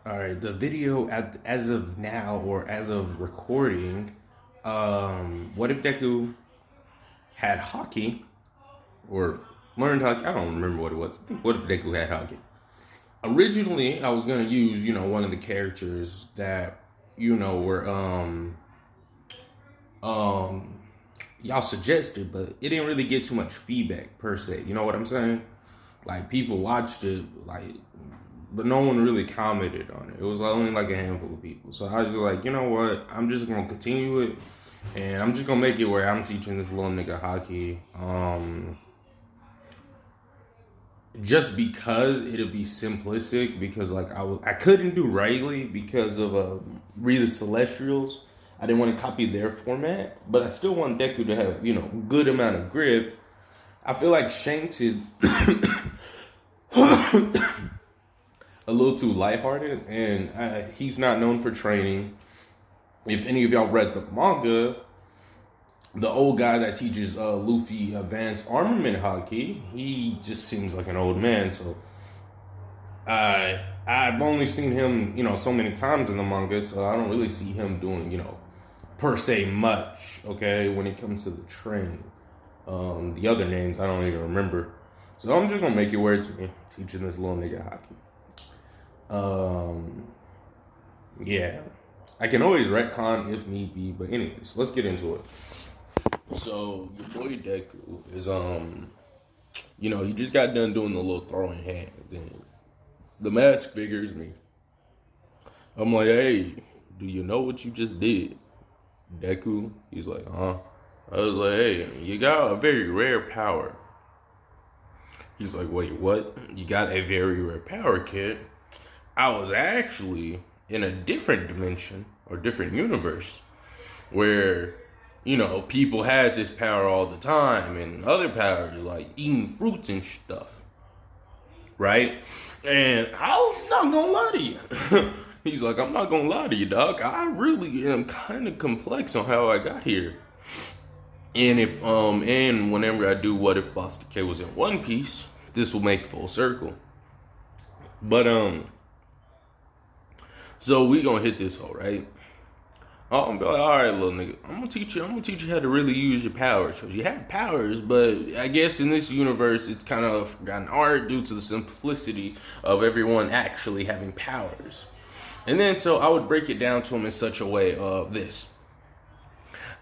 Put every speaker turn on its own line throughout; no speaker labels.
All right, the video as of now or as of recording, what if Deku had hockey or learned hockey? I don't remember what it was. I think what if Deku had hockey? Originally, I was gonna use one of the characters that were um y'all suggested, but it didn't really get too much feedback per se. You know what I'm saying? Like people watched it, but no one really commented on it. It was only like a handful of people. So I was like, you know what? I'm just gonna continue it, and I'm just gonna make it where I'm teaching this little nigga hockey. Just because it'll be simplistic, because like I couldn't do Riley because of Read the Celestials. I didn't want to copy their format, but I still want Deku to have good amount of grip. I feel like Shanks is a little too lighthearted, and he's not known for training. If any of y'all read the manga, the old guy that teaches Luffy advanced armament hockey, he just seems like an old man. So I've only seen him, so many times in the manga, so I don't really see him doing, per se much. Okay, when it comes to the training, the other names I don't even remember. So I'm just gonna make it where it's me teaching this little nigga hockey. Um, yeah, I can always retcon if need be, but anyways, let's get into it. So your boy Deku is he just got done doing the little throwing hands, and the mask figures me. I'm like, hey, do you know what you just did, Deku? He's like, huh? I was like, hey, you got a very rare power. He's like, wait, what? You got a very rare power, kid? I was actually in a different dimension or different universe where, people had this power all the time, and other powers like eating fruits and stuff, right? And I'm not gonna lie to you. He's like, I'm not gonna lie to you, dog. I really am kind of complex on how I got here. And and whenever I do what if Boss Decay was in One Piece, this will make full circle. But so we gonna hit this hole, right? I'm gonna be like, all right, little nigga, I'm gonna teach you how to really use your powers. Because you have powers, but I guess in this universe, it's kind of forgotten art due to the simplicity of everyone actually having powers. And then, so I would break it down to him in such a way of this.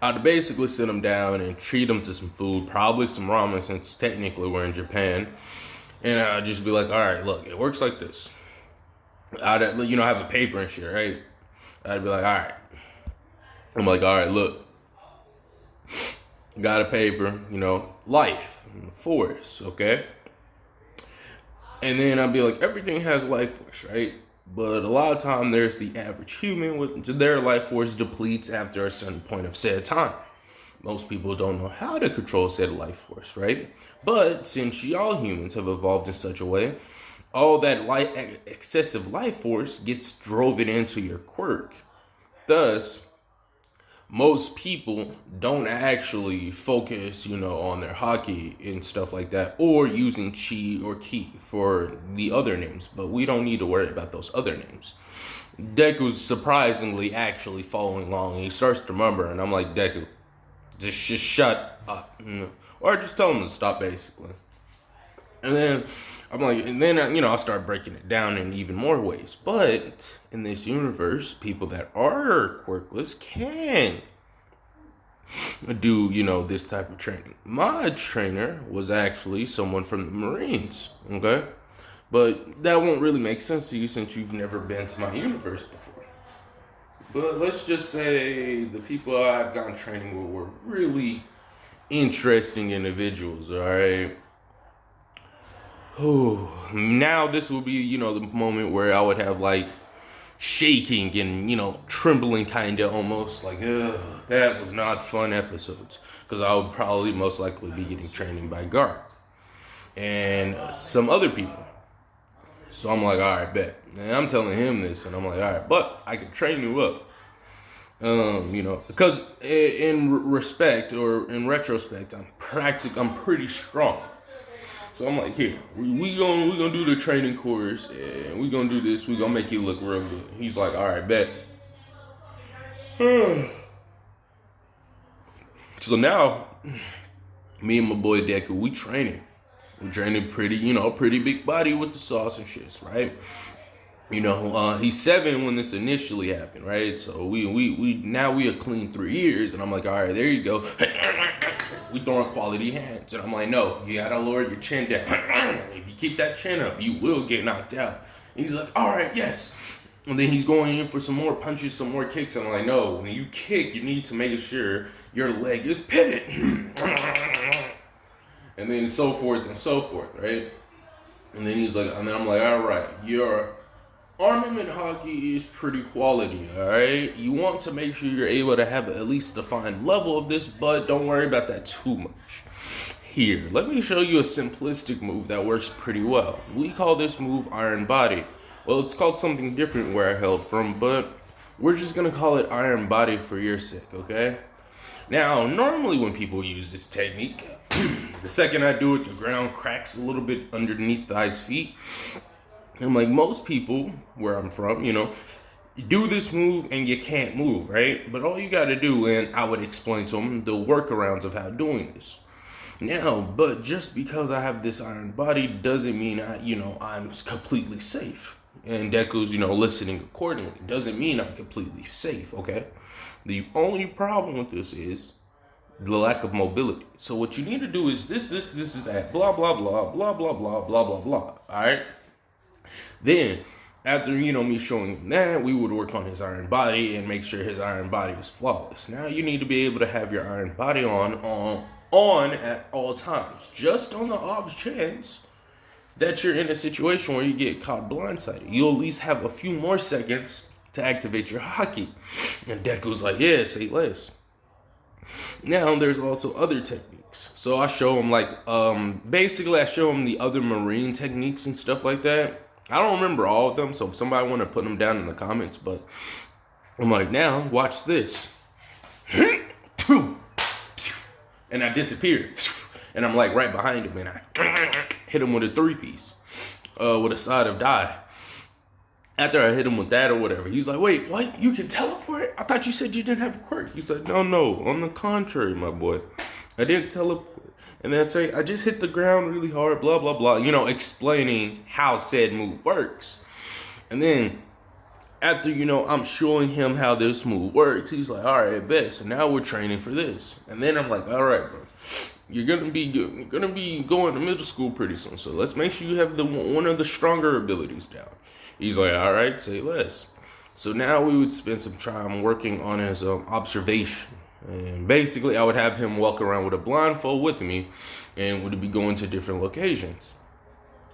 I'd basically sit him down and treat him to some food, probably some ramen, since technically we're in Japan. And I'd just be like, all right, look, it works like this. I'd, have a paper and shit, right? I'd be like, all right. I'm like, all right, look. Got a paper, life, force, okay? And then I'd be like, everything has life force, right? But a lot of time there's the average human with their life force depletes after a certain point of said time. Most people don't know how to control said life force, right? But since y'all humans have evolved in such a way, all that excessive life force gets driven into your quirk. Thus, most people don't actually focus, on their haki and stuff like that, or using chi or ki for the other names. But we don't need to worry about those other names. Deku's surprisingly actually following along, and he starts to remember, and I'm like, Deku, just shut up, or just tell him to stop, basically. And then I'm like, and then I'll start breaking it down in even more ways. But in this universe, people that are quirkless can do this type of training. My trainer was actually someone from the Marines. Okay, but that won't really make sense to you since you've never been to my universe before. But let's just say the people I've gotten training with were really interesting individuals. All right. Oh, now this will be, the moment where I would have like shaking and, trembling kind of almost like, that was not fun episodes. Because I would probably most likely be getting training by Gar and some other people. So I'm like, all right, bet. And I'm telling him this, and I'm like, all right, but I can train you up. Because in respect or in retrospect, I'm pretty strong. So I'm like, here, we gonna do the training course, and we gonna do this. We gonna make you look real good. He's like, all right, bet. So now, me and my boy Deku, we training. We training pretty big body with the sauce and shits, right? He's 7 when this initially happened, right? So we now we a clean 3 years, and I'm like, all right, there you go. We throwing quality hands, and I'm like, no, you gotta lower your chin down. If you keep that chin up, you will get knocked out. And he's like, all right, yes. And then he's going in for some more punches, some more kicks. I'm like, no, when you kick, you need to make sure your leg is pivot. And then so forth, right? And then he's like, and then I'm like, all right, your armament haki is pretty quality, all right? You want to make sure you're able to have at least a defined level of this, but don't worry about that too much. Here, let me show you a simplistic move that works pretty well. We call this move Iron Body. Well, it's called something different where I held from, but we're just gonna call it Iron Body for your sake, okay? Now, normally when people use this technique, the second I do it, the ground cracks a little bit underneath the ice feet. And like most people where I'm from, you do this move and you can't move, right? But all you gotta do, and I would explain to them the workarounds of how doing this. Now, but just because I have this iron body doesn't mean I'm completely safe. And Deku's, listening accordingly. Doesn't mean I'm completely safe, okay? The only problem with this is the lack of mobility. So what you need to do is this is that, blah, blah, blah, blah, blah, blah, blah, blah, blah, all right? Then, after, me showing him that, we would work on his iron body and make sure his iron body was flawless. Now, you need to be able to have your iron body on at all times. Just on the off chance that you're in a situation where you get caught blindsided. You'll at least have a few more seconds to activate your haki. And Deku's like, yeah, say less. Now, there's also other techniques. So I show him basically I show him the other marine techniques and stuff like that. I don't remember all of them, so if somebody want to put them down in the comments, but I'm like, now, watch this. And I disappeared. And I'm like right behind him, and I hit him with a 3-piece, with a side of die. After I hit him with that or whatever, he's like, wait, what? You can teleport? I thought you said you didn't have a quirk. He said, no, on the contrary, my boy. I didn't teleport. And then I say, I just hit the ground really hard, blah, blah, blah. Explaining how said move works. And then after, I'm showing him how this move works, he's like, all right, bet. So now we're training for this. And then I'm like, all right, bro. You're gonna be going to middle school pretty soon. So let's make sure you have one of the stronger abilities down. He's like, all right, say less. So now we would spend some time working on his observation. And basically, I would have him walk around with a blindfold with me, and would be going to different locations.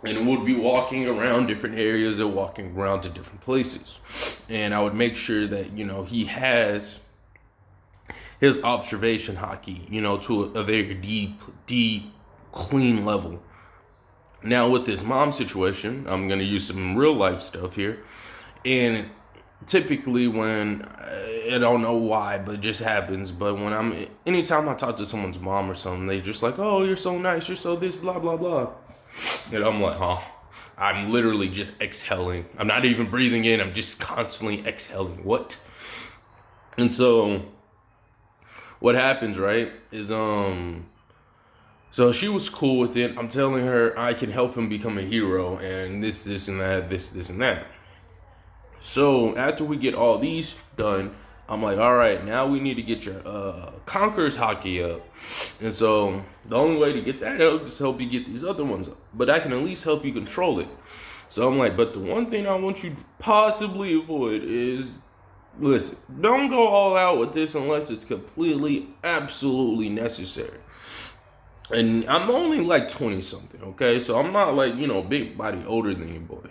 And we'd be walking around different areas and walking around to different places. And I would make sure that, he has his observation haki, to a very deep, clean level. Now, with this mom situation, I'm going to use some real life stuff here. And typically when, I don't know why, but it just happens. But anytime I talk to someone's mom or something, they just like, oh, you're so nice, you're so this, blah, blah, blah. And I'm like, huh? I'm literally just exhaling. I'm not even breathing in. I'm just constantly exhaling. What? And so what happens, right, is, so she was cool with it. I'm telling her I can help him become a hero and this and that, this and that. So after we get all these done, I'm like, all right, now we need to get your Conqueror's haki up. And so the only way to get that up is help you get these other ones up. But I can at least help you control it. So I'm like, but the one thing I want you to possibly avoid is, listen, don't go all out with this unless it's completely, absolutely necessary. And I'm only like 20 something, okay? So I'm not like, big body older than you, boy.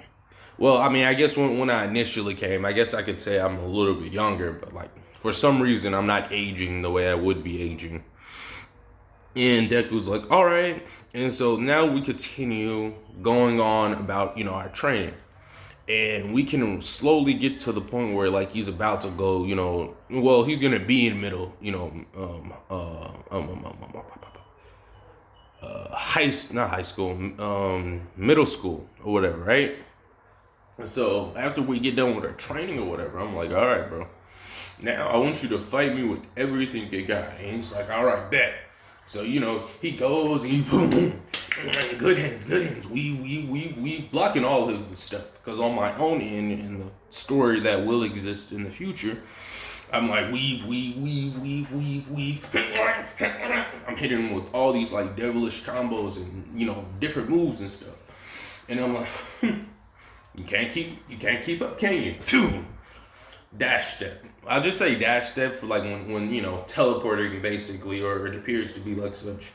Well, I mean, I guess when I initially came, I guess I could say I'm a little bit younger, but like for some reason, I'm not aging the way I would be aging. And Deku's like, all right. And so now we continue going on about, our training. And we can slowly get to the point where like he's about to go, he's going to be in the middle, middle school or whatever, right? And so after we get done with our training or whatever, I'm like, all right, bro. Now I want you to fight me with everything you got. And he's like, all right, bet. So, you know, he goes and he boom, boom. Good hands, good hands. We blocking all of this stuff. Because on my own end, in the story that will exist in the future, I'm like, weave. I'm hitting him with all these like devilish combos and, you know, different moves and stuff. And I'm like, you can't keep up, can you? Boom. Dash step. I'll just say dash step for like when you know, teleporting basically, or it appears to be like such.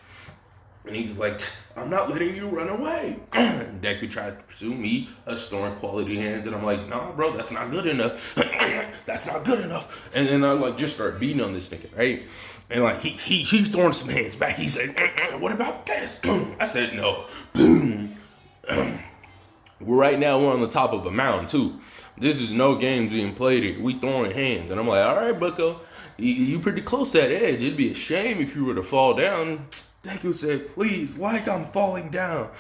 And he's like, I'm not letting you run away. Deku tries to pursue me, us throwing quality hands, and I'm like, nah, bro, that's not good enough. That's not good enough. And then I like just start beating on this nigga, right? And like he's throwing some hands back. He said, what about this? I said, no. Boom. Right now we're on the top of a mountain too. This is no game being played here. We throwing hands. And I'm like, all right, bucko, you pretty close to that edge. It'd be a shame if you were to fall down. Deku said, please, like I'm falling down.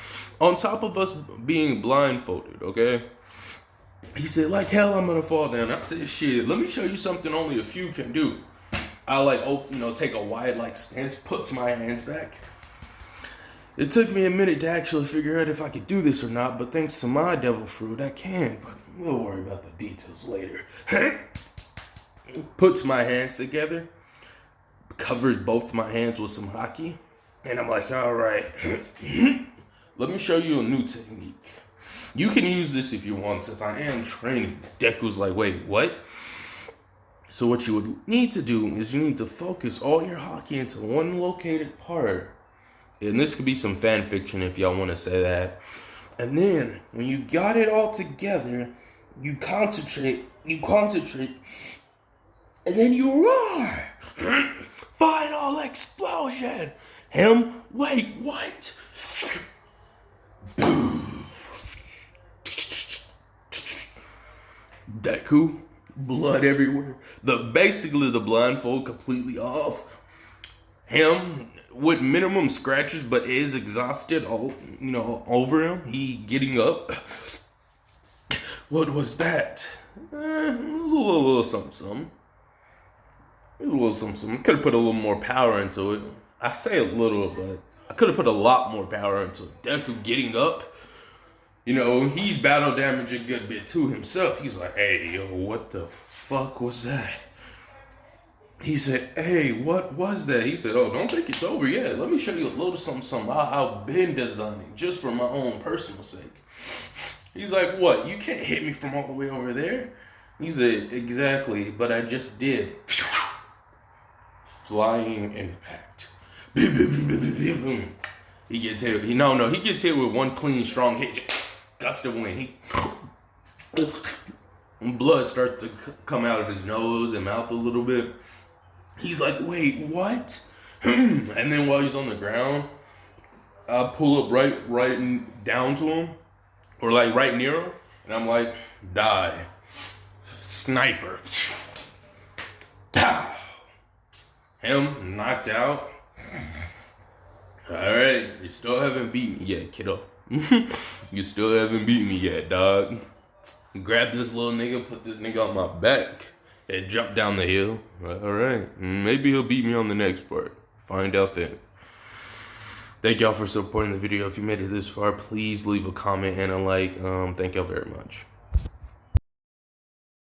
On top of us being blindfolded, okay? He said, like hell I'm gonna fall down. I said, shit, let me show you something only a few can do. I like, take a wide like stance, puts my hands back. It took me a minute to actually figure out if I could do this or not, but thanks to my devil fruit, I can. But we'll worry about the details later. Puts my hands together, covers both my hands with some haki, and I'm like, all right, let me show you a new technique. You can use this if you want, since I am training. Deku's like, wait, what? So what you would need to do is you need to focus all your haki into one located part. And this could be some fan fiction if y'all want to say that. And then, when you got it all together, you concentrate, and then you roar! Final explosion! Wait, what? Deku, blood everywhere. Basically the blindfold completely off. Him with minimum scratches, but is exhausted, over him. He getting up. What was that? It was a little something. It was a little something. Could have put a little more power into it. I say a little, but I could have put a lot more power into it. Deku getting up. He's battle damage a good bit to himself. He's like, hey, yo, what the fuck was that? He said, hey, what was that? He said, oh, don't think it's over yet. Let me show you a little something I've been designing just for my own personal sake. He's like, what? You can't hit me from all the way over there? He said, exactly, but I just did. Flying impact. He gets hit. He gets hit with one clean, strong hit. Gust of wind. Blood starts to come out of his nose and mouth a little bit. He's like, wait, what? And then while he's on the ground, I pull up right down to him, or like right near him, and I'm like, die. Sniper. Pow. Him knocked out. Alright, you still haven't beat me yet, kiddo. You still haven't beat me yet, dog. Grab this little nigga, put this nigga on my back, and jump down the hill. Alright, maybe he'll beat me on the next part. Find out then. Thank y'all for supporting the video. If you made it this far, please leave a comment and a like. Thank y'all very much.